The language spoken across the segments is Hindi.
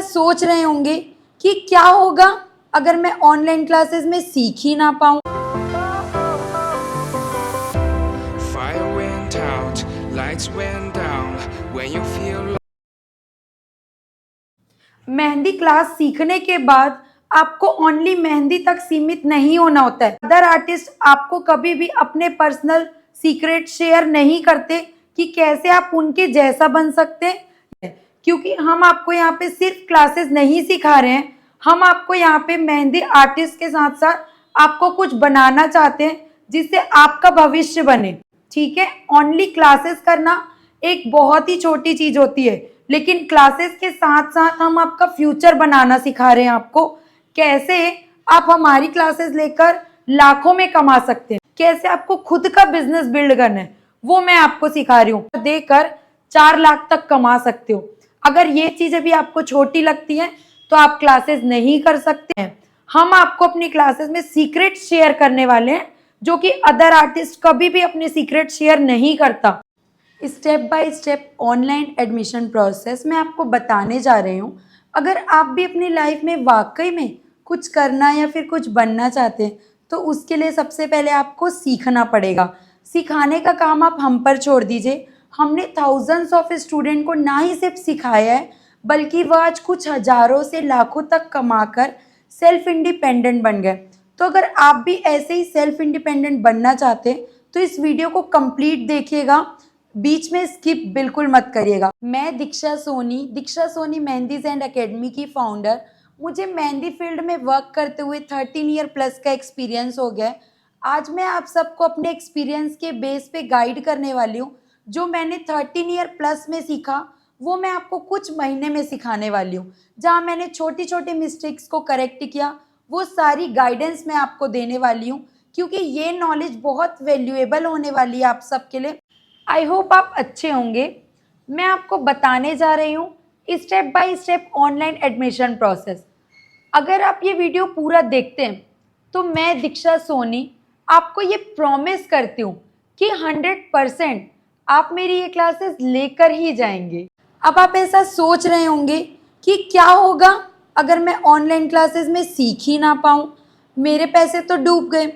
सोच रहे होंगे कि क्या होगा अगर मैं ऑनलाइन क्लासेस में सीख ही ना पाऊँ। Fire went out, lights went down. When you feel mehndi class सीखने के बाद आपको ओनली मेहंदी तक सीमित नहीं होना होता है। अदर आर्टिस्ट आपको कभी भी अपने पर्सनल सीक्रेट शेयर नहीं करते कि कैसे आप उनके जैसा बन सकते हैं, क्योंकि हम आपको यहाँ पे सिर्फ क्लासेस नहीं सिखा रहे हैं, हम आपको यहाँ पे मेहंदी आर्टिस्ट के साथ साथ आपको कुछ बनाना चाहते हैं जिससे आपका भविष्य बने। ठीक है, ओनली क्लासेस करना एक बहुत ही छोटी चीज होती है, लेकिन क्लासेस के साथ साथ हम आपका फ्यूचर बनाना सिखा रहे हैं आपको। कैसे आप हमारी क्लासेस लेकर लाखों में कमा सकते हैं, कैसे आपको खुद का बिजनेस बिल्ड करना है, वो मैं आपको सिखा रही हूँ। देकर 4 लाख तक कमा सकते हो। अगर ये चीजें भी आपको छोटी लगती हैं तो आप क्लासेस नहीं कर सकते हैं। हम आपको अपनी क्लासेस में सीक्रेट शेयर करने वाले हैं जो कि अदर आर्टिस्ट कभी भी अपने सीक्रेट शेयर नहीं करता। Step by step online admission process मैं आपको बताने जा रही हूँ। अगर आप भी अपनी लाइफ में वाकई में कुछ करना या फिर कुछ बनना चाहते हैं तो उसके लिए सबसे पहले आपको सीखना पड़ेगा। सिखाने का काम आप हम पर छोड़ दीजिए। हमने थाउजेंड्स ऑफ स्टूडेंट को ना ही सिर्फ सिखाया है, बल्कि वह आज कुछ हजारों से लाखों तक कमाकर सेल्फ इंडिपेंडेंट बन गए। तो अगर आप भी ऐसे ही सेल्फ इंडिपेंडेंट बनना चाहते हैं तो इस वीडियो को कंप्लीट देखिएगा, बीच में स्किप बिल्कुल मत करिएगा। मैं दीक्षा सोनी मेहंदीज एंड एकेडमी की फाउंडर। मुझे मेहंदी फील्ड में वर्क करते हुए 13 ईयर प्लस का एक्सपीरियंस हो गया है। आज मैं आप सबको अपने एक्सपीरियंस के बेस पे गाइड करने वाली हूँ। जो मैंने 13 ईयर प्लस में सीखा वो मैं आपको कुछ महीने में सिखाने वाली हूँ। जहाँ मैंने छोटी छोटी मिस्टेक्स को करेक्ट किया वो सारी गाइडेंस मैं आपको देने वाली हूँ, क्योंकि ये नॉलेज बहुत वैल्यूएबल होने वाली है आप सबके लिए। आई होप आप अच्छे होंगे। मैं आपको बताने जा रही हूँ step by step online admission process. अगर आप ये वीडियो पूरा देखते हैं तो मैं दीक्षा सोनी आपको ये प्रॉमिस करती हूँ कि 100% आप मेरी ये क्लासेस लेकर ही जाएंगे। अब आप ऐसा सोच रहे होंगे कि क्या होगा अगर मैं ऑनलाइन क्लासेस में सीख ही ना पाऊँ, मेरे पैसे तो डूब गए।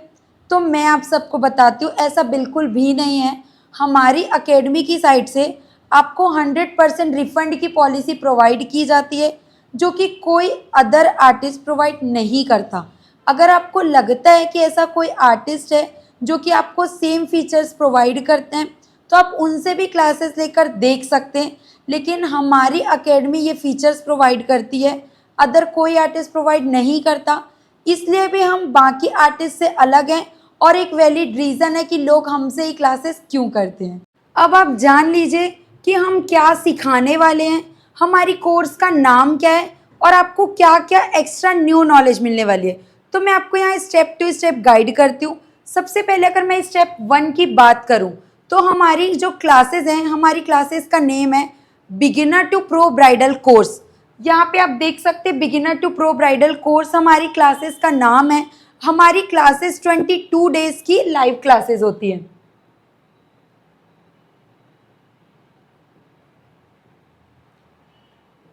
तो मैं आप सबको बताती हूँ ऐसा बिल्कुल भी नहीं है। हमारी एकेडमी की साइड से आपको 100% रिफंड की पॉलिसी प्रोवाइड की जाती है, जो कि कोई अदर आर्टिस्ट प्रोवाइड नहीं करता। अगर आपको लगता है कि ऐसा कोई आर्टिस्ट है जो कि आपको सेम फीचर्स प्रोवाइड करते हैं तो आप उनसे भी क्लासेस लेकर देख सकते हैं, लेकिन हमारी एकेडमी ये फीचर्स प्रोवाइड करती है, अदर कोई आर्टिस्ट प्रोवाइड नहीं करता। इसलिए भी हम बाकी आर्टिस्ट से अलग हैं और एक वैलिड रीज़न है कि लोग हमसे ही क्लासेस क्यों करते हैं। अब आप जान लीजिए कि हम क्या सिखाने वाले हैं, हमारी कोर्स का नाम क्या है और आपको क्या क्या एक्स्ट्रा न्यू नॉलेज मिलने वाली है। तो मैं आपको यहाँ स्टेप टू स्टेप गाइड करती हूँ। सबसे पहले अगर मैं स्टेप 1 की बात करूँ तो हमारी जो क्लासेस हैं, हमारी क्लासेस का नेम है beginner to pro bridal course. यहाँ पे आप देख सकते हैं beginner to pro bridal course हमारी क्लासेस का नाम है। हमारी क्लासेस 22 डेज की लाइव क्लासेस होती हैं।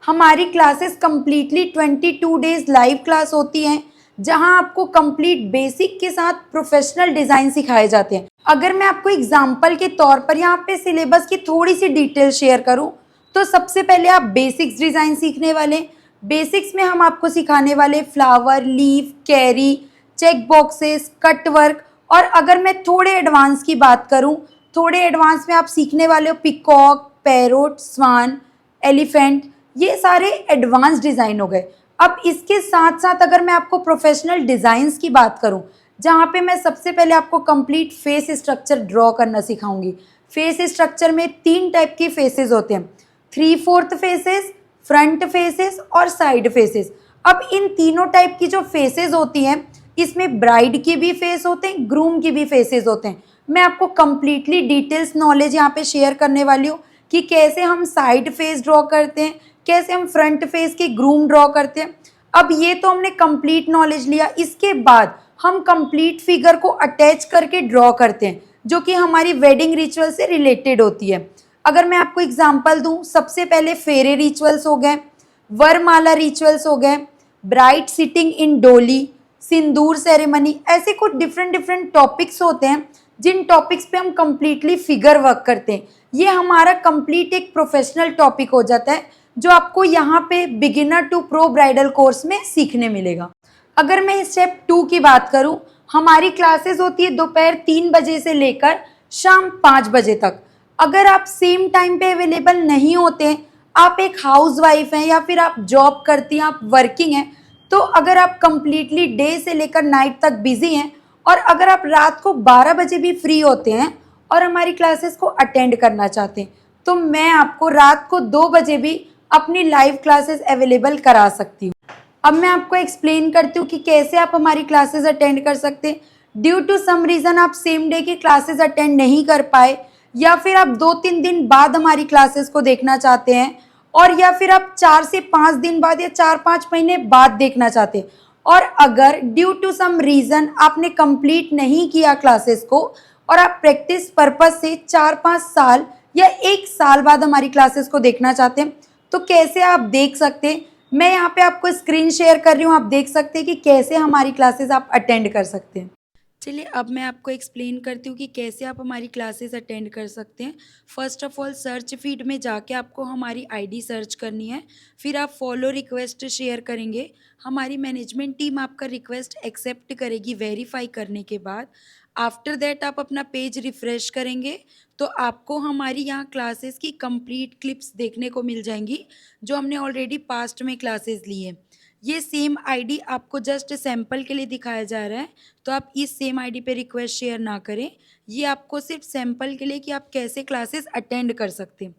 हमारी classes completely 22 days live class होती हैं, जहां आपको कंप्लीट बेसिक के साथ प्रोफेशनल डिज़ाइन सिखाए जाते हैं। अगर मैं आपको एग्जांपल के तौर पर यहाँ पे सिलेबस की थोड़ी सी डिटेल शेयर करूँ तो सबसे पहले आप बेसिक्स डिज़ाइन सीखने वाले। बेसिक्स में हम आपको सिखाने वाले फ्लावर, लीफ, कैरी, चेक बॉक्सेस, कट वर्क। और अगर मैं थोड़े एडवांस की बात करूँ, थोड़े एडवांस में आप सीखने वाले हो पिकॉक, पैरोट, स्वान, एलिफेंट। ये सारे एडवांस डिज़ाइन हो गए। अब इसके साथ साथ अगर मैं आपको प्रोफेशनल डिज़ाइंस की बात करूं, जहाँ पे मैं सबसे पहले आपको कंप्लीट फेस स्ट्रक्चर ड्रॉ करना सिखाऊंगी। फेस स्ट्रक्चर में 3 टाइप के फेसेस होते हैं, 3/4 फेसेस, फ्रंट फेसेस और साइड फेसेस। अब इन तीनों टाइप की जो फेसेस होती हैं, इसमें ब्राइड के भी फेस होते हैं, ग्रूम के भी फेसेस होते हैं। मैं आपको कंप्लीटली डिटेल्स नॉलेज यहाँ पे शेयर करने वाली हूँ कि कैसे हम साइड फेस ड्रॉ करते हैं, कैसे हम फ्रंट फेस के ग्रूम ड्रॉ करते हैं। अब ये तो हमने कंप्लीट नॉलेज लिया। इसके बाद हम कंप्लीट फिगर को अटैच करके ड्रॉ करते हैं, जो कि हमारी वेडिंग रिचुअल से रिलेटेड होती है। अगर मैं आपको एग्जांपल दूं, सबसे पहले फेरे रिचुअल्स हो गए। वरमाला रिचुअल्स हो गए, ब्राइड सिटिंग इन डोली, सिंदूर सेरेमनी, ऐसे कुछ डिफरेंट टॉपिक्स होते हैं जिन टॉपिक्स पे हम कंप्लीटली फिगर वर्क करते हैं। ये हमारा कंप्लीट एक प्रोफेशनल टॉपिक हो जाता है जो आपको यहाँ पे beginner to pro bridal course में सीखने मिलेगा। अगर मैं स्टेप 2 की बात करूँ, हमारी क्लासेस होती है दोपहर 3 बजे से लेकर शाम 5 बजे तक। अगर आप सेम टाइम पे अवेलेबल नहीं होते हैं, आप एक हाउसवाइफ हैं या फिर आप जॉब करती हैं, आप वर्किंग हैं, तो अगर आप कंप्लीटली डे से लेकर नाइट तक बिजी हैं और अगर आप रात को 12 बजे भी फ्री होते हैं और हमारी क्लासेस को अटेंड करना चाहते हैं, तो मैं आपको रात को 2 बजे भी अपनी लाइव क्लासेस अवेलेबल करा सकती हूँ। अब मैं आपको एक्सप्लेन करती हूँ कि कैसे आप हमारी क्लासेस अटेंड कर सकते हैं। ड्यू टू सम रीज़न आप सेम डे की क्लासेस अटेंड नहीं कर पाए, या फिर आप 2-3 दिन बाद हमारी क्लासेस को देखना चाहते हैं, और या फिर आप 4 से 5 दिन बाद या 4-5 महीने बाद देखना चाहते हैं, और अगर ड्यू टू सम रीज़न आपने कंप्लीट नहीं किया क्लासेस को और आप प्रैक्टिस पर्पस से 4-5 साल या 1 साल बाद हमारी क्लासेस को देखना चाहते हैं, तो कैसे आप देख सकते हैं। मैं यहाँ पे आपको स्क्रीन शेयर कर रही हूँ, आप देख सकते हैं कि कैसे हमारी क्लासेस आप अटेंड कर सकते हैं। चलिए अब मैं आपको एक्सप्लेन करती हूँ कि कैसे आप हमारी क्लासेस अटेंड कर सकते हैं। First of all search feed में जाके आपको हमारी आईडी सर्च करनी है, फिर आप फॉलो रिक्वेस्ट शेयर करेंगे। हमारी मैनेजमेंट टीम आपका रिक्वेस्ट एक्सेप्ट करेगी वेरीफाई करने के बाद। आफ्टर दैट आप अपना पेज रिफ़्रेश करेंगे तो आपको हमारी यहाँ क्लासेस की कंप्लीट क्लिप्स देखने को मिल जाएंगी जो हमने ऑलरेडी पास्ट में क्लासेस ली है। ये सेम आईडी आपको जस्ट सैम्पल के लिए दिखाया जा रहा है, तो आप इस सेम आईडी पे रिक्वेस्ट शेयर ना करें। ये आपको सिर्फ सैम्पल के लिए कि आप कैसे क्लासेस अटेंड कर सकते हैं।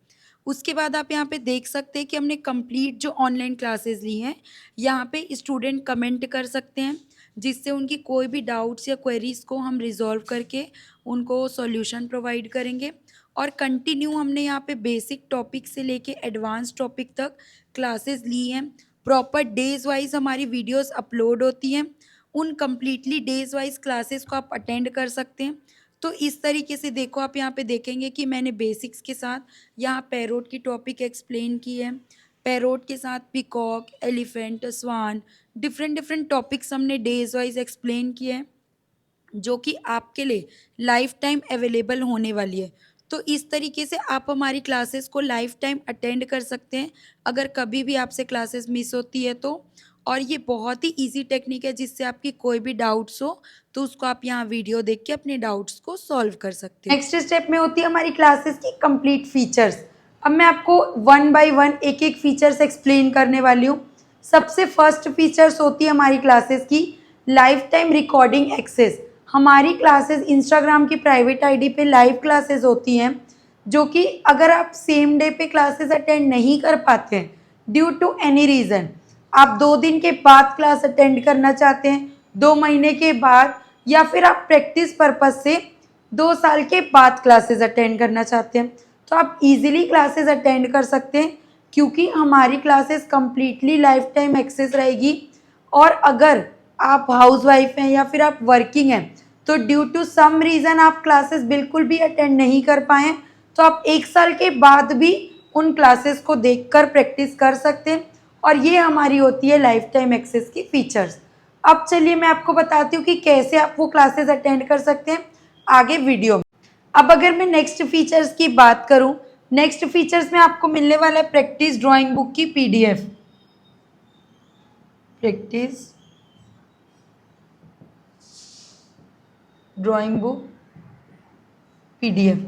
उसके बाद आप यहाँ पे देख सकते हैं कि हमने कंप्लीट जो ऑनलाइन क्लासेस ली हैं, यहाँ पे स्टूडेंट कमेंट कर सकते हैं जिससे उनकी कोई भी डाउट्स या क्वेरीज़ को हम रिजॉल्व करके उनको सॉल्यूशन प्रोवाइड करेंगे। और कंटिन्यू हमने यहाँ पे बेसिक टॉपिक से लेके एडवांस टॉपिक तक क्लासेस ली हैं। प्रॉपर डेज वाइज हमारी वीडियोस अपलोड होती हैं, उन कम्प्लीटली डेज वाइज क्लासेस को आप अटेंड कर सकते हैं। तो इस तरीके से देखो, आप यहाँ पे देखेंगे कि मैंने बेसिक्स के साथ यहाँ पैरोट की टॉपिक एक्सप्लेन की है, पैरोट के साथ पिकॉक, एलिफेंट, स्वान, डिफरेंट टॉपिक्स हमने डेज वाइज एक्सप्लेन किए हैं जो कि आपके लिए लाइफ टाइम अवेलेबल होने वाली है। तो इस तरीके से आप हमारी क्लासेस को लाइफ टाइम अटेंड कर सकते हैं अगर कभी भी आपसे क्लासेस मिस होती है तो। और ये बहुत ही इजी टेक्निक है जिससे आपकी कोई भी डाउट्स हो तो उसको आप यहाँ वीडियो देख के अपने डाउट्स को सॉल्व कर सकते हैं। नेक्स्ट स्टेप में होती है हमारी क्लासेस की कंप्लीट फीचर्स। अब मैं आपको 1 बाय 1 एक फीचर्स एक्सप्लेन करने वाली हूँ। सबसे फर्स्ट फीचर्स होती है हमारी क्लासेस की लाइफ टाइम रिकॉर्डिंग एक्सेस। हमारी क्लासेस इंस्टाग्राम की प्राइवेट आईडी पे लाइव क्लासेस होती हैं जो कि अगर आप सेम डे पे क्लासेस अटेंड नहीं कर पाते हैं ड्यू टू एनी रीज़न, आप 2 दिन के बाद क्लास अटेंड करना चाहते हैं, 2 महीने के बाद, या फिर आप प्रैक्टिस पर्पस से 2 साल के बाद क्लासेस अटेंड करना चाहते हैं, तो आप इजीली क्लासेस अटेंड कर सकते हैं क्योंकि हमारी classes completely lifetime access रहेगी। और अगर आप हाउसवाइफ हैं या फिर आप वर्किंग हैं तो ड्यू टू सम रीज़न आप क्लासेस बिल्कुल भी अटेंड नहीं कर पाए तो आप 1 साल के बाद भी उन क्लासेस को देखकर प्रैक्टिस कर सकते हैं। और ये हमारी होती है लाइफ टाइम एक्सेस की फीचर्स। अब चलिए मैं आपको बताती हूँ कि कैसे आप वो क्लासेस अटेंड कर सकते हैं आगे वीडियो में। अब अगर मैं नेक्स्ट फीचर्स की बात करूँ, नेक्स्ट फीचर्स में आपको मिलने वाला है प्रैक्टिस ड्राइंग बुक की PDF, practice drawing book PDF।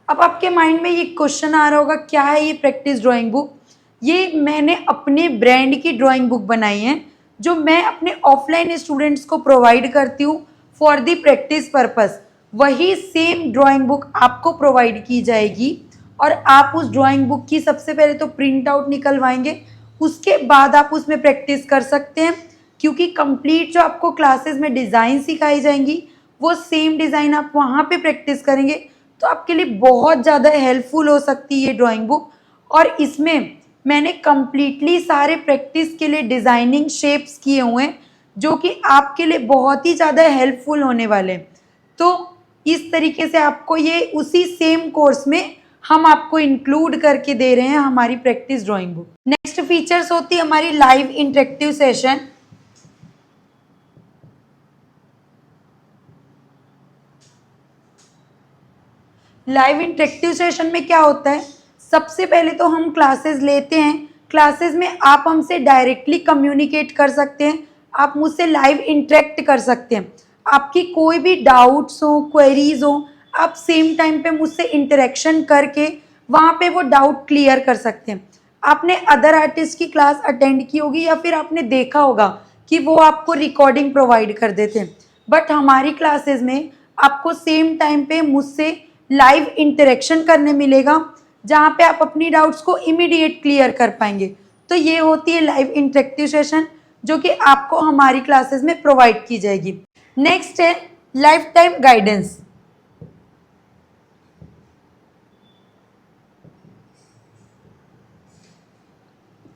अब आपके माइंड में ये क्वेश्चन आ रहा होगा, क्या है ये प्रैक्टिस ड्राइंग बुक? ये मैंने अपने ब्रांड की ड्राइंग बुक बनाई है जो मैं अपने ऑफलाइन स्टूडेंट्स को प्रोवाइड करती हूँ फॉर द प्रैक्टिस पर्पस। वही सेम ड्राइंग बुक आपको प्रोवाइड की जाएगी और आप उस ड्राइंग बुक की सबसे पहले तो प्रिंट आउट निकलवाएंगे, उसके बाद आप उसमें प्रैक्टिस कर सकते हैं क्योंकि कंप्लीट जो आपको क्लासेस में डिज़ाइन सिखाई जाएंगी वो सेम डिज़ाइन आप वहाँ पे प्रैक्टिस करेंगे, तो आपके लिए बहुत ज़्यादा हेल्पफुल हो सकती है ये ड्राइंग बुक। और इसमें मैंने कंप्लीटली सारे प्रैक्टिस के लिए डिज़ाइनिंग शेप्स किए हुए हैं जो कि आपके लिए बहुत ही ज़्यादा हेल्पफुल होने वाले हैं। तो इस तरीके से आपको ये उसी सेम कोर्स में हम आपको इंक्लूड करके दे रहे हैं हमारी practice drawing book. Next features होती है हमारी live interactive session. Live interactive session में क्या होता है, सबसे पहले तो हम क्लासेस लेते हैं, क्लासेस में आप हमसे डायरेक्टली कम्युनिकेट कर सकते हैं, आप मुझसे लाइव इंटरेक्ट कर सकते हैं, आपकी कोई भी डाउट्स हो, क्वेरीज हो, आप सेम टाइम पे मुझसे इंटरेक्शन करके वहाँ पे वो डाउट क्लियर कर सकते हैं। आपने अदर आर्टिस्ट की क्लास अटेंड की होगी या फिर आपने देखा होगा कि वो आपको रिकॉर्डिंग प्रोवाइड कर देते हैं, बट हमारी क्लासेस में आपको सेम टाइम पे मुझसे लाइव इंटरेक्शन करने मिलेगा, जहाँ पे आप अपनी डाउट्स को इमीडिएट क्लियर कर पाएंगे। तो ये होती है लाइव इंटरेक्टिव सेशन, जो कि आपको हमारी क्लासेस में प्रोवाइड की जाएगी। नेक्स्ट है लाइफ टाइम गाइडेंस।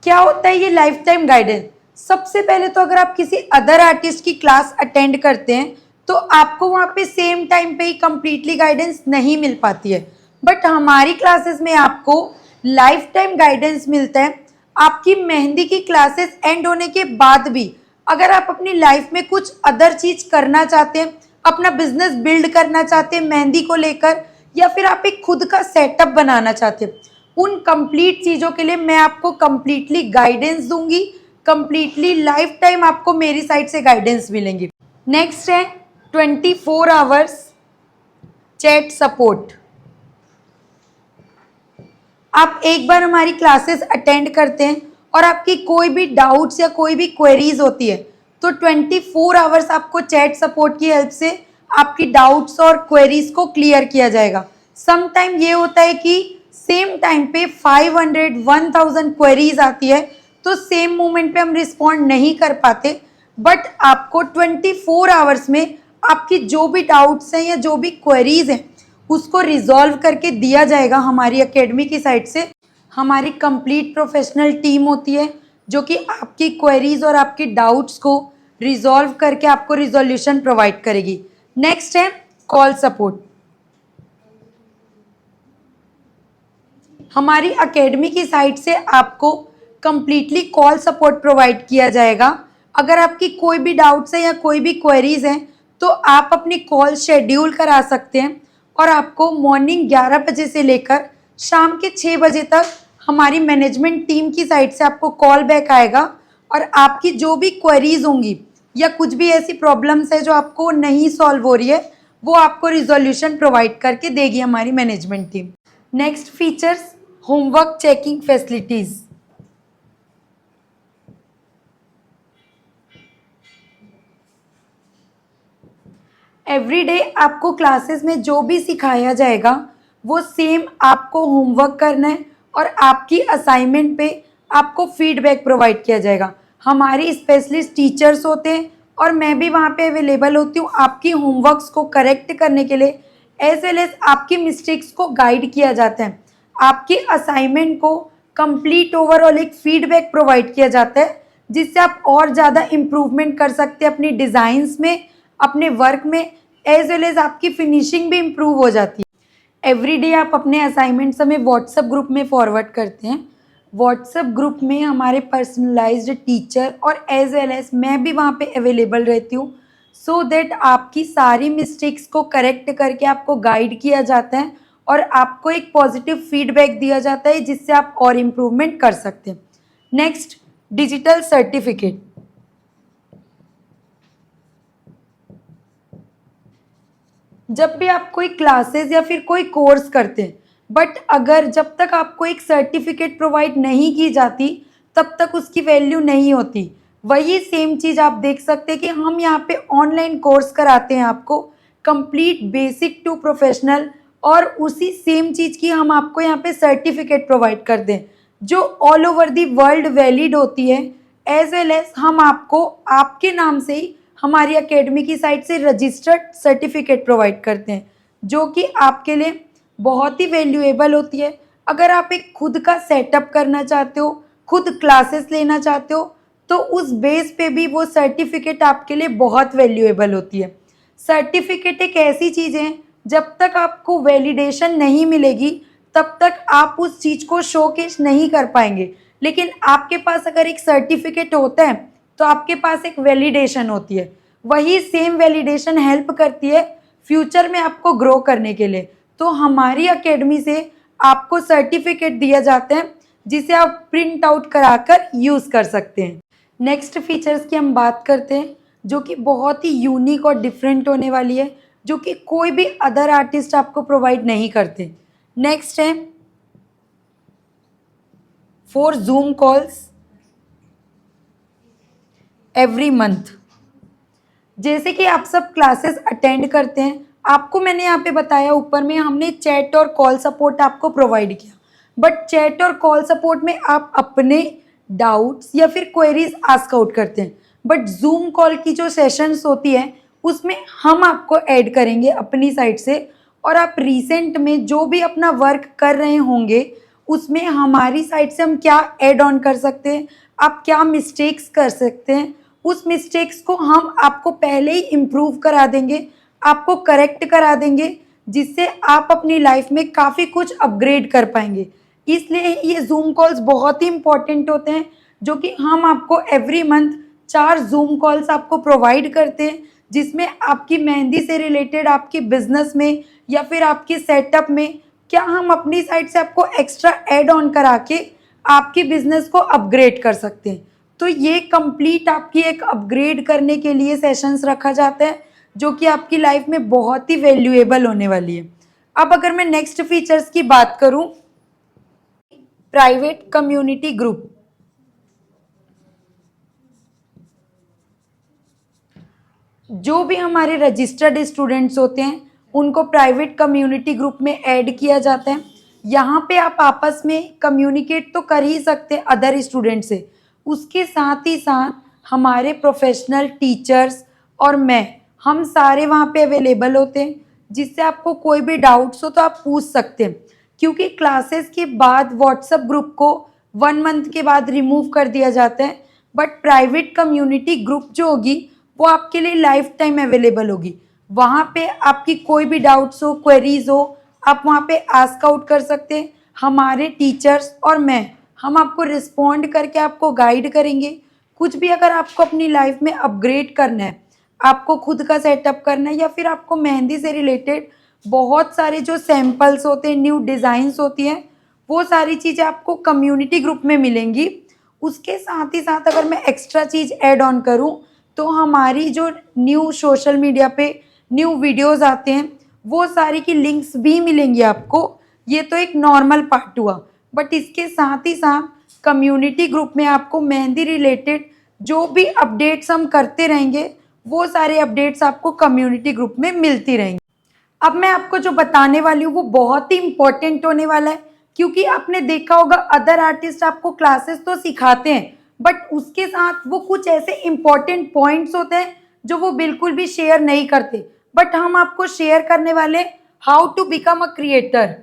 क्या होता है ये लाइफ टाइम गाइडेंस? सबसे पहले तो अगर आप किसी अदर आर्टिस्ट की क्लास अटेंड करते हैं तो आपको वहाँ पे सेम टाइम पे ही कंप्लीटली गाइडेंस नहीं मिल पाती है, बट हमारी क्लासेस में आपको लाइफ टाइम गाइडेंस मिलता है। आपकी मेहंदी की क्लासेस एंड होने के बाद भी अगर आप अपनी लाइफ में कुछ अदर चीज करना चाहते हैं, अपना बिजनेस बिल्ड करना चाहते हैं मेहंदी को लेकर, या फिर आप एक खुद का सेटअप बनाना चाहते हैं, उन कंप्लीट चीज़ों के लिए मैं आपको कंप्लीटली गाइडेंस दूंगी, कंप्लीटली लाइफ टाइम आपको मेरी साइड से गाइडेंस मिलेंगी। नेक्स्ट है 24 आवर्स चैट सपोर्ट। आप एक बार हमारी क्लासेस अटेंड करते हैं और आपकी कोई भी डाउट्स या कोई भी क्वेरीज होती है तो 24 आवर्स आपको चैट सपोर्ट की हेल्प से आपकी डाउट्स और क्वेरीज को क्लियर किया जाएगा। सम टाइम ये होता है कि सेम टाइम पे 500-1000 क्वेरीज आती है तो सेम मोमेंट पे हम रिस्पॉन्ड नहीं कर पाते, बट आपको 24 आवर्स में आपकी जो भी डाउट्स हैं या जो भी क्वेरीज हैं उसको रिजॉल्व करके दिया जाएगा हमारी एकेडमी की साइड से। हमारी कंप्लीट प्रोफेशनल टीम होती है जो कि आपकी क्वेरीज और आपकी डाउट्स को रिजॉल्व करके आपको रिजोल्यूशन प्रोवाइड करेगी। नेक्स्ट है कॉल सपोर्ट। हमारी एकेडमी की साइड से आपको कंप्लीटली कॉल सपोर्ट प्रोवाइड किया जाएगा। अगर आपकी कोई भी डाउट्स है या कोई भी क्वेरीज हैं तो आप अपनी कॉल शेड्यूल करा सकते हैं और आपको मॉर्निंग 11 बजे से लेकर शाम के 6 बजे तक हमारी मैनेजमेंट टीम की साइड से आपको कॉल बैक आएगा और आपकी जो भी क्वेरीज होंगी या कुछ भी ऐसी प्रॉब्लम्स है जो आपको नहीं सॉल्व हो रही है वो आपको रिजोल्यूशन प्रोवाइड करके देगी हमारी management team. Next features homework checking facilities. Every day आपको क्लासेस में जो भी सिखाया जाएगा वो सेम आपको होमवर्क करना है और आपकी असाइनमेंट पे आपको फीडबैक प्रोवाइड किया जाएगा। हमारी स्पेशलिस्ट टीचर्स होते हैं और मैं भी वहाँ पे अवेलेबल होती हूँ आपकी होमवर्क्स को करेक्ट करने के लिए, एज वेल एज आपकी मिस्टेक्स को गाइड किया जाता है। आपकी असाइनमेंट को कंप्लीट ओवरऑल एक फीडबैक प्रोवाइड किया जाता है जिससे आप और ज़्यादा इम्प्रूवमेंट कर सकते हैं अपनी डिज़ाइंस में, अपने वर्क में, एज वेल एज आपकी फिनिशिंग भी इम्प्रूव हो जाती है। एवरी डे आप अपने असाइनमेंट्स हमें व्हाट्सएप ग्रुप में फॉरवर्ड करते हैं। व्हाट्सएप ग्रुप में हमारे पर्सनलाइज्ड टीचर और एज वेल एज मैं भी वहाँ पे अवेलेबल रहती हूँ, सो दैट आपकी सारी मिस्टेक्स को करेक्ट करके आपको गाइड किया जाता है और आपको एक पॉजिटिव फीडबैक दिया जाता है जिससे आप और इम्प्रूवमेंट कर सकते हैं। Next digital certificate. जब भी आप कोई क्लासेस या फिर कोई कोर्स करते हैं बट अगर जब तक आपको एक सर्टिफिकेट प्रोवाइड नहीं की जाती तब तक उसकी वैल्यू नहीं होती। वही सेम चीज़ आप देख सकते हैं कि हम यहाँ पे ऑनलाइन कोर्स कराते हैं आपको कंप्लीट बेसिक टू प्रोफेशनल, और उसी सेम चीज़ की हम आपको यहाँ पे सर्टिफिकेट प्रोवाइड कर दें जो all over the world valid होती है। एज वेल एज हम आपको आपके नाम से ही हमारी एकेडमी की साइट से रजिस्टर्ड सर्टिफिकेट प्रोवाइड करते हैं जो कि आपके लिए बहुत ही वैल्यूएबल होती है। अगर आप एक खुद का सेटअप करना चाहते हो, खुद क्लासेस लेना चाहते हो, तो उस बेस पे भी वो सर्टिफिकेट आपके लिए बहुत वैल्यूएबल होती है। सर्टिफिकेट एक ऐसी चीज़ है जब तक आपको वैलिडेशन नहीं मिलेगी तब तक आप उस चीज़ को शोकेस नहीं कर पाएंगे। लेकिन आपके पास अगर एक सर्टिफिकेट होता है तो आपके पास एक वैलिडेशन होती है, वही सेम वैलिडेशन हेल्प करती है फ्यूचर में आपको ग्रो करने के लिए। तो हमारी एकेडमी से आपको सर्टिफिकेट दिया जाता है जिसे आप प्रिंट आउट कराकर यूज़ कर सकते हैं। नेक्स्ट फीचर्स की हम बात करते हैं जो कि बहुत ही यूनिक और डिफरेंट होने वाली है, जो कि कोई भी अदर आर्टिस्ट आपको प्रोवाइड नहीं करते। नेक्स्ट है for zoom calls every month. जैसे कि आप सब क्लासेस अटेंड करते हैं, आपको मैंने यहाँ पे बताया ऊपर में हमने चैट और कॉल सपोर्ट आपको प्रोवाइड किया, बट चैट और कॉल सपोर्ट में आप अपने डाउट्स या फिर क्वेरीज आस्क आउट करते हैं, बट जूम कॉल की जो सेशंस होती है उसमें हम आपको ऐड करेंगे अपनी साइड से, और आप रिसेंट में जो भी अपना वर्क कर रहे होंगे उसमें हमारी साइड से हम क्या ऐड ऑन कर सकते हैं, आप क्या मिस्टेक्स कर सकते हैं, उस मिस्टेक्स को हम आपको पहले ही इम्प्रूव करा देंगे, आपको करेक्ट करा देंगे, जिससे आप अपनी लाइफ में काफ़ी कुछ अपग्रेड कर पाएंगे। इसलिए ये जूम कॉल्स बहुत ही इंपॉर्टेंट होते हैं, जो कि हम आपको एवरी मंथ 4 जूम कॉल्स आपको प्रोवाइड करते हैं, जिसमें आपकी मेहंदी से रिलेटेड आपकी बिजनेस में या फिर आपकी सेटअप में क्या हम अपनी साइड से आपको एक्स्ट्रा ऐड ऑन करा के आपके बिजनेस को अपग्रेड कर सकते हैं। तो ये कंप्लीट आपकी एक अपग्रेड करने के लिए सेशंस रखा जाता है, जो कि आपकी लाइफ में बहुत ही वैल्यूएबल होने वाली है। अब अगर मैं नेक्स्ट फीचर्स की बात करूं, प्राइवेट कम्युनिटी ग्रुप। जो भी हमारे रजिस्टर्ड स्टूडेंट्स होते हैं उनको प्राइवेट कम्युनिटी ग्रुप में ऐड किया जाता है। यहाँ पे आप आपस में कम्युनिकेट तो कर ही सकते हैं अदर स्टूडेंट से, उसके साथ ही साथ हमारे प्रोफेशनल टीचर्स और हम सारे वहाँ पे अवेलेबल होते हैं, जिससे आपको कोई भी डाउट्स हो तो आप पूछ सकते हैं। क्योंकि क्लासेस के बाद व्हाट्सएप ग्रुप को 1 मंथ के बाद रिमूव कर दिया जाता है, बट प्राइवेट कम्युनिटी ग्रुप जो होगी वो आपके लिए लाइफ टाइम अवेलेबल होगी। वहाँ पे आपकी कोई भी डाउट्स हो, क्वेरीज हो, आप वहाँ पे आस्क आउट कर सकते हैं। हमारे टीचर्स और हम आपको रिस्पॉन्ड करके आपको गाइड करेंगे। कुछ भी अगर आपको अपनी लाइफ में अपग्रेड करना है, आपको खुद का सेटअप करना है, या फिर आपको मेहंदी से रिलेटेड बहुत सारे जो सैम्पल्स होते हैं, न्यू डिज़ाइंस होती हैं, वो सारी चीज़ें आपको कम्युनिटी ग्रुप में मिलेंगी। उसके साथ ही साथ अगर मैं एक्स्ट्रा चीज़ ऐड ऑन करूँ तो हमारी जो न्यू सोशल मीडिया पे न्यू वीडियोस आते हैं वो सारी की लिंक्स भी मिलेंगी आपको। ये तो एक नॉर्मल पार्ट हुआ, बट इसके साथ ही साथ कम्युनिटी ग्रुप में आपको मेहंदी रिलेटेड जो भी अपडेट्स हम करते रहेंगे वो सारे अपडेट्स आपको कम्युनिटी ग्रुप में मिलती रहेंगी। अब मैं आपको जो बताने वाली हूँ वो बहुत ही इंपॉर्टेंट होने वाला है, क्योंकि आपने देखा होगा अदर आर्टिस्ट आपको क्लासेस तो सिखाते हैं, बट उसके साथ वो कुछ ऐसे इंपॉर्टेंट पॉइंट्स होते हैं जो वो बिल्कुल भी शेयर नहीं करते, बट हम आपको शेयर करने वाले how to become a creator.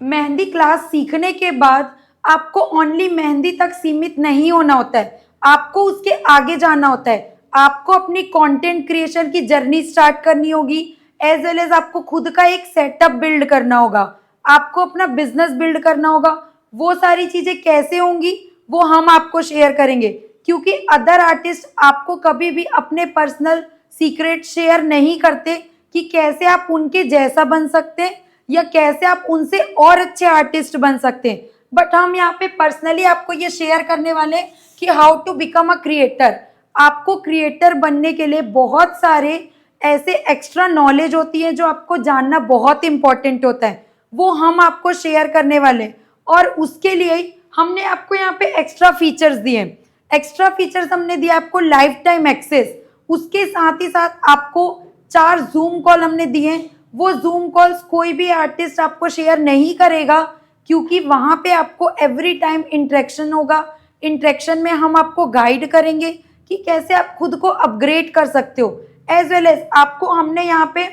Mehndi class सीखने के बाद आपको ओनली मेहंदी तक सीमित नहीं होना होता है, आपको उसके आगे जाना होता है। आपको अपनी कंटेंट क्रिएशन की जर्नी स्टार्ट करनी होगी, एज वेल एज आपको खुद का एक सेटअप बिल्ड करना होगा, आपको अपना बिजनेस बिल्ड करना होगा। वो सारी चीजें कैसे होंगी वो हम आपको शेयर करेंगे, क्योंकि अदर आर्टिस्ट आपको कभी भी अपने पर्सनल सीक्रेट शेयर नहीं करते कि कैसे आप उनके जैसा बन सकते हैं या कैसे आप उनसे और अच्छे आर्टिस्ट बन सकते हैं। बट हम यहाँ पे पर्सनली आपको ये शेयर करने वाले हैं कि how to become a creator. आपको क्रिएटर बनने के लिए बहुत सारे ऐसे एक्स्ट्रा नॉलेज होती है जो आपको जानना बहुत इंपॉर्टेंट होता है, वो हम आपको शेयर करने वाले हैं। और उसके लिए ही हमने आपको यहाँ पे एक्स्ट्रा फीचर्स दिए। एक्स्ट्रा फीचर्स हमने दिया आपको लाइफ टाइम एक्सेस, उसके साथ ही साथ आपको 4 जूम कॉल हमने दिए हैं। वो जूम कॉल्स कोई भी आर्टिस्ट आपको शेयर नहीं करेगा, क्योंकि वहाँ पे आपको एवरी टाइम इंटरेक्शन होगा। इंटरेक्शन में हम आपको गाइड करेंगे कि कैसे आप खुद को अपग्रेड कर सकते हो। एज वेल एज आपको हमने यहाँ पे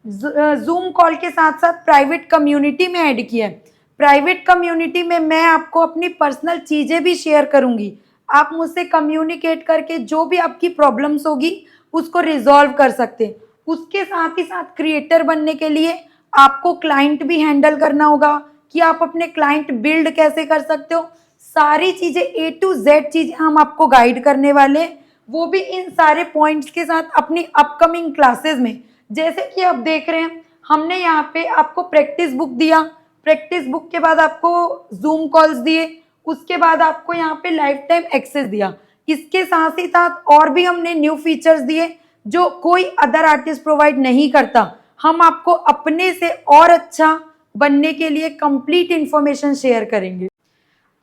जूम कॉल के साथ साथ प्राइवेट कम्युनिटी में ऐड किया है। प्राइवेट कम्युनिटी में मैं आपको अपनी पर्सनल चीज़ें भी शेयर करूँगी। आप मुझसे कम्युनिकेट करके जो भी आपकी प्रॉब्लम्स होगी उसको रिजॉल्व कर सकते हैं। उसके साथ ही साथ क्रिएटर बनने के लिए आपको क्लाइंट भी हैंडल करना होगा कि आप अपने क्लाइंट बिल्ड कैसे कर सकते हो। सारी चीज़ें A to Z चीज़ें हम आपको गाइड करने वाले हैं, वो भी इन सारे पॉइंट्स के साथ अपनी अपकमिंग क्लासेस में। जैसे कि आप देख रहे हैं, हमने यहाँ पे आपको प्रैक्टिस बुक दिया, प्रैक्टिस बुक के बाद आपको जूम कॉल्स दिए, उसके बाद आपको यहाँ पे लाइफ टाइम एक्सेस दिया। इसके साथ ही साथ और भी हमने न्यू फीचर्स दिए जो कोई अदर आर्टिस्ट प्रोवाइड नहीं करता। हम आपको अपने से और अच्छा बनने के लिए कंप्लीट इंफॉर्मेशन शेयर करेंगे।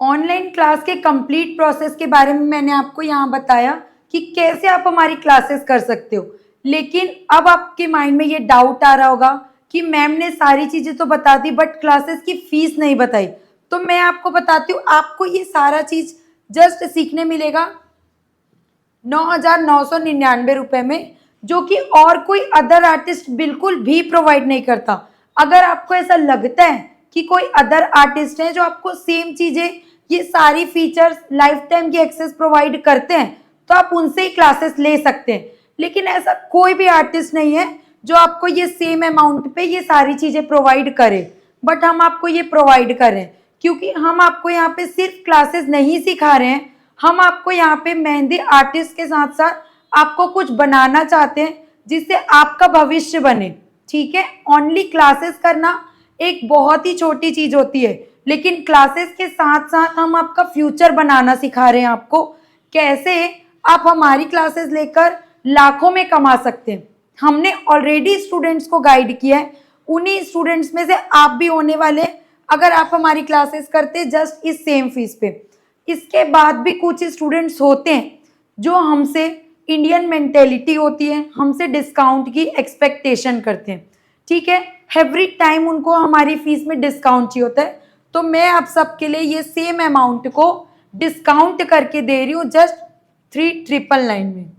ऑनलाइन क्लास के कंप्लीट प्रोसेस के बारे में मैंने आपको यहाँ बताया कि कैसे आप हमारी क्लासेस कर सकते हो। लेकिन अब आपके माइंड में ये डाउट आ रहा होगा कि मैम ने सारी चीज़ें तो बता दी बट क्लासेस की फीस नहीं बताई। तो मैं आपको बताती हूँ, आपको ये सारा चीज़ जस्ट सीखने मिलेगा 9,999 रुपये में, जो कि और कोई अदर आर्टिस्ट बिल्कुल भी प्रोवाइड नहीं करता। अगर आपको ऐसा लगता है कि कोई अदर आर्टिस्ट है जो आपको सेम चीज़ें, ये सारी फीचर्स, लाइफ टाइम की एक्सेस प्रोवाइड करते हैं, तो आप उनसे ही क्लासेस ले सकते हैं। लेकिन ऐसा कोई भी आर्टिस्ट नहीं है जो आपको ये सेम अमाउंट पे ये सारी चीज़ें प्रोवाइड करे। बट हम आपको ये प्रोवाइड करें क्योंकि हम आपको यहाँ पे सिर्फ क्लासेस नहीं सिखा रहे हैं, हम आपको यहाँ पे मेहंदी आर्टिस्ट के साथ साथ आपको कुछ बनाना चाहते हैं जिससे आपका भविष्य बने। ठीक है, ओनली क्लासेस करना एक बहुत ही छोटी चीज होती है, लेकिन क्लासेस के साथ साथ हम आपका फ्यूचर बनाना सिखा रहे हैं आपको, कैसे आप हमारी क्लासेस लेकर लाखों में कमा सकते हैं। हमने ऑलरेडी स्टूडेंट्स को गाइड किया है, उन्हीं स्टूडेंट्स में से आप भी होने वाले अगर आप हमारी क्लासेस करते जस्ट इस सेम फीस पे। इसके बाद भी कुछ स्टूडेंट्स होते हैं जो हमसे इंडियन मेंटेलिटी होती है, हमसे डिस्काउंट की एक्सपेक्टेशन करते हैं। ठीक है, एवरी टाइम उनको हमारी फीस में डिस्काउंट चाहिए होता है, तो मैं आप सबके लिए ये सेम अमाउंट को डिस्काउंट करके दे रही हूँ जस्ट 3,999 में।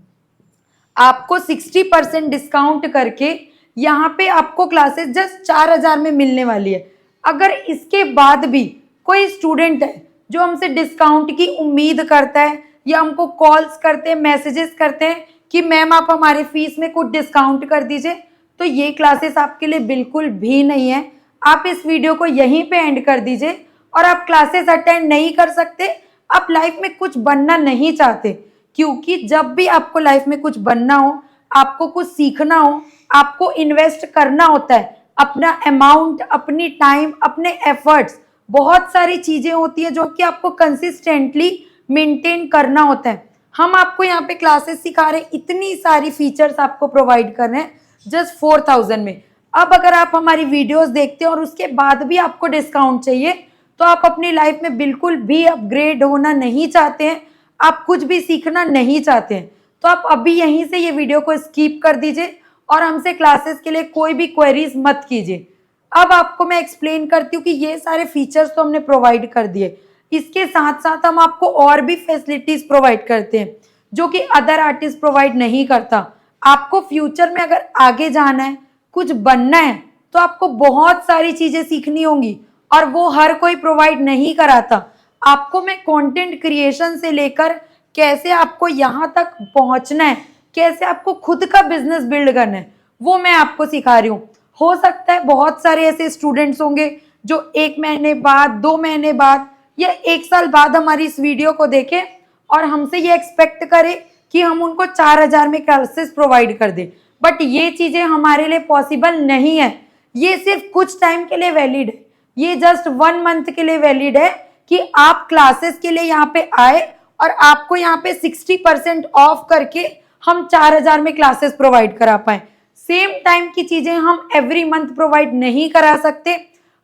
आपको 60% डिस्काउंट करके यहाँ पे आपको क्लासेस जस्ट 4,000 में मिलने वाली है। अगर इसके बाद भी कोई स्टूडेंट है जो हमसे डिस्काउंट की उम्मीद करता है या हमको कॉल्स करते हैं, मैसेजेस करते हैं कि मैम आप हमारी फीस में कुछ डिस्काउंट कर दीजिए, तो ये क्लासेस आपके लिए बिल्कुल भी नहीं है। आप इस वीडियो को यहीं पे एंड कर दीजिए और आप क्लासेस अटेंड नहीं कर सकते, आप लाइफ में कुछ बनना नहीं चाहते। क्योंकि जब भी आपको लाइफ में कुछ बनना हो, आपको कुछ सीखना हो, आपको इन्वेस्ट करना होता है अपना अमाउंट, अपनी टाइम, अपने एफर्ट्स। बहुत सारी चीजें होती है जो कि आपको कंसिस्टेंटली मेंटेन करना होता है। हम आपको यहाँ पे क्लासेस सिखा रहे हैं, इतनी सारी फीचर्स आपको प्रोवाइड कर रहे हैं जस्ट 4,000 में। अब अगर आप हमारी वीडियोस देखते हैं और उसके बाद भी आपको डिस्काउंट चाहिए, तो आप अपनी लाइफ में बिल्कुल भी अपग्रेड होना नहीं चाहते हैं, आप कुछ भी सीखना नहीं चाहते हैं, तो आप अभी यहीं से ये वीडियो को स्किप कर दीजिए और हमसे क्लासेस के लिए कोई भी क्वेरीज मत कीजिए। अब आपको मैं एक्सप्लेन करती हूँ कि ये सारे फीचर्स तो हमने प्रोवाइड कर दिए, इसके साथ साथ हम आपको और भी फैसिलिटीज प्रोवाइड करते हैं जो कि अदर आर्टिस्ट प्रोवाइड नहीं करता। आपको फ्यूचर में अगर आगे जाना है, कुछ बनना है, तो आपको बहुत सारी चीजें सीखनी होंगी और वो हर कोई प्रोवाइड नहीं कराता। आपको मैं कंटेंट क्रिएशन से लेकर कैसे आपको यहाँ तक पहुँचना है, कैसे आपको खुद का बिजनेस बिल्ड करना है, वो मैं आपको सिखा रही हूँ। हो सकता है बहुत सारे ऐसे स्टूडेंट्स होंगे जो 1 महीने बाद, 2 महीने बाद या 1 साल बाद हमारी इस वीडियो को देखें और हमसे ये एक्सपेक्ट करें कि हम उनको 4,000 में क्लासेस प्रोवाइड कर दें। बट ये चीज़ें हमारे लिए पॉसिबल नहीं है। ये सिर्फ कुछ टाइम के लिए वैलिड है, ये जस्ट 1 मंथ के लिए वैलिड है कि आप क्लासेस के लिए यहाँ पे आए और आपको यहाँ पे 60% ऑफ करके हम 4,000 में क्लासेस प्रोवाइड करा पाए। सेम टाइम की चीजें हम एवरी मंथ प्रोवाइड नहीं करा सकते।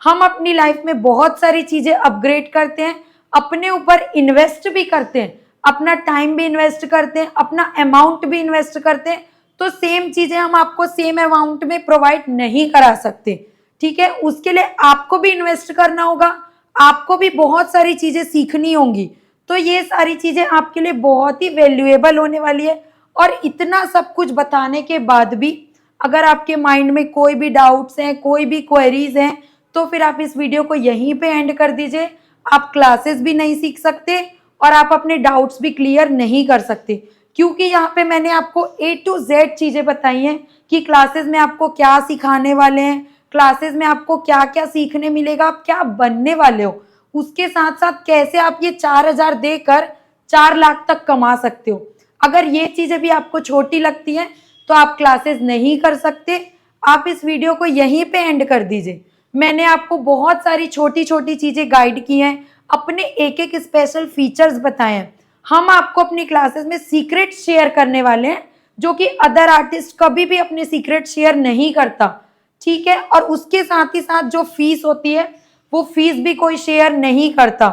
हम अपनी लाइफ में बहुत सारी चीजें अपग्रेड करते हैं, अपने ऊपर इन्वेस्ट भी करते हैं, अपना टाइम भी इन्वेस्ट करते हैं, अपना अमाउंट भी इन्वेस्ट करते हैं, तो सेम चीजें हम आपको सेम अमाउंट में प्रोवाइड नहीं करा सकते। ठीक है, उसके लिए आपको भी इन्वेस्ट करना होगा, आपको भी बहुत सारी चीजें सीखनी होंगी। तो ये सारी चीजें आपके लिए बहुत ही वैल्यूएबल होने वाली है। और इतना सब कुछ बताने के बाद भी अगर आपके माइंड में कोई भी डाउट्स हैं, कोई भी क्वेरीज हैं, तो फिर आप इस वीडियो को यहीं पे एंड कर दीजिए। आप क्लासेस भी नहीं सीख सकते और आप अपने डाउट्स भी क्लियर नहीं कर सकते, क्योंकि यहाँ पे मैंने आपको A to Z चीजें बताई हैं कि क्लासेस में आपको क्या सिखाने वाले हैं, क्लासेस में आपको क्या क्या सीखने मिलेगा, आप क्या बनने वाले हो, उसके साथ साथ कैसे आप ये 4,000 देकर 4 लाख तक कमा सकते हो। अगर ये चीजें भी आपको छोटी लगती हैं तो आप क्लासेस नहीं कर सकते। आप इस वीडियो को यहीं पे एंड कर दीजिए। मैंने आपको बहुत सारी छोटी छोटी चीजें गाइड की हैं, अपने एक एक स्पेशल फीचर्स बताए हैं। हम आपको अपनी क्लासेस में सीक्रेट शेयर करने वाले हैं, जो कि अदर आर्टिस्ट कभी भी अपने सीक्रेट शेयर नहीं करता, ठीक है। और उसके साथ ही साथ जो फीस होती है वो फीस भी कोई शेयर नहीं करता।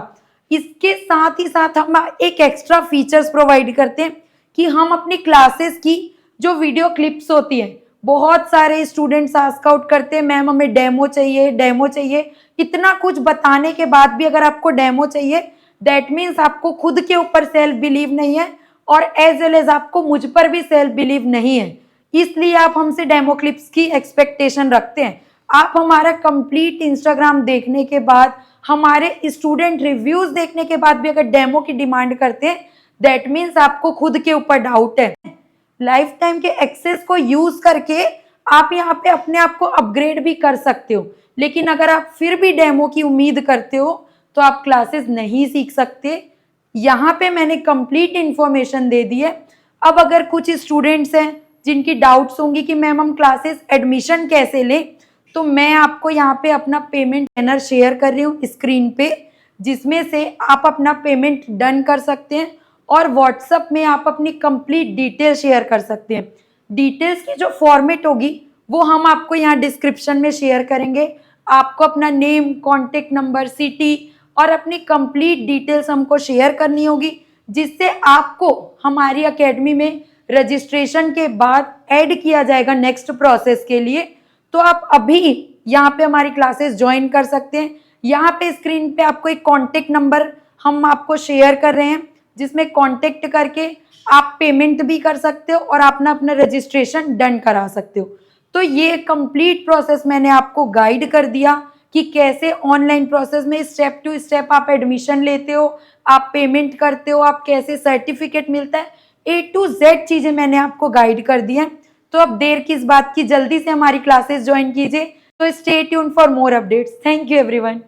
इसके साथ ही साथ हम एक एक्स्ट्रा फीचर्स प्रोवाइड करते हैं कि हम अपनी क्लासेस की जो वीडियो क्लिप्स होती है, बहुत सारे स्टूडेंट्स आस्क आउट करते हैं मैम हमें डेमो चाहिए, डेमो चाहिए। इतना कुछ बताने के बाद भी अगर आपको डेमो चाहिए, दैट मीन्स आपको खुद के ऊपर सेल्फ बिलीव नहीं है और एज वेल एज आपको मुझ पर भी सेल्फ बिलीव नहीं है, इसलिए आप हमसे डेमो क्लिप्स की एक्सपेक्टेशन रखते हैं। आप हमारा कंप्लीट इंस्टाग्राम देखने के बाद, हमारे स्टूडेंट रिव्यूज देखने के बाद भी अगर डेमो की डिमांड करते हैं, दैट मीन्स आपको खुद के ऊपर डाउट है। लाइफ टाइम के एक्सेस को यूज करके आप यहाँ पे अपने आप को अपग्रेड भी कर सकते हो, लेकिन अगर आप फिर भी डेमो की उम्मीद करते हो तो आप क्लासेस नहीं सीख सकते। यहाँ पे मैंने कंप्लीट इंफॉर्मेशन दे दी है। अब अगर कुछ स्टूडेंट्स हैं जिनकी डाउट्स होंगी कि मैम हम क्लासेस एडमिशन कैसे लें, तो मैं आपको यहाँ पे अपना पेमेंट बैनर शेयर कर रही हूँ स्क्रीन पे, जिसमें से आप अपना पेमेंट डन कर सकते हैं और व्हाट्सएप में आप अपनी कंप्लीट डिटेल शेयर कर सकते हैं। डिटेल्स की जो फॉर्मेट होगी वो हम आपको यहाँ डिस्क्रिप्शन में शेयर करेंगे। आपको अपना नेम, कॉन्टेक्ट नंबर, सिटी और अपनी कंप्लीट डिटेल्स हमको शेयर करनी होगी, जिससे आपको हमारी एकेडमी में रजिस्ट्रेशन के बाद ऐड किया जाएगा नेक्स्ट प्रोसेस के लिए। तो आप अभी यहाँ पे हमारी क्लासेस ज्वाइन कर सकते हैं। यहाँ पे स्क्रीन पे आपको एक कॉन्टेक्ट नंबर हम आपको शेयर कर रहे हैं, जिसमें कॉन्टेक्ट करके आप पेमेंट भी कर सकते हो और अपना रजिस्ट्रेशन डन करा सकते हो। तो ये कंप्लीट प्रोसेस मैंने आपको गाइड कर दिया कि कैसे ऑनलाइन प्रोसेस में स्टेप टू स्टेप आप एडमिशन लेते हो, आप पेमेंट करते हो, आप कैसे सर्टिफिकेट मिलता है, A to Z चीजें मैंने आपको गाइड कर दी हैं। तो अब देर किस बात की, जल्दी से हमारी क्लासेस ज्वाइन कीजिए। तो stay tuned for more updates. Thank you everyone.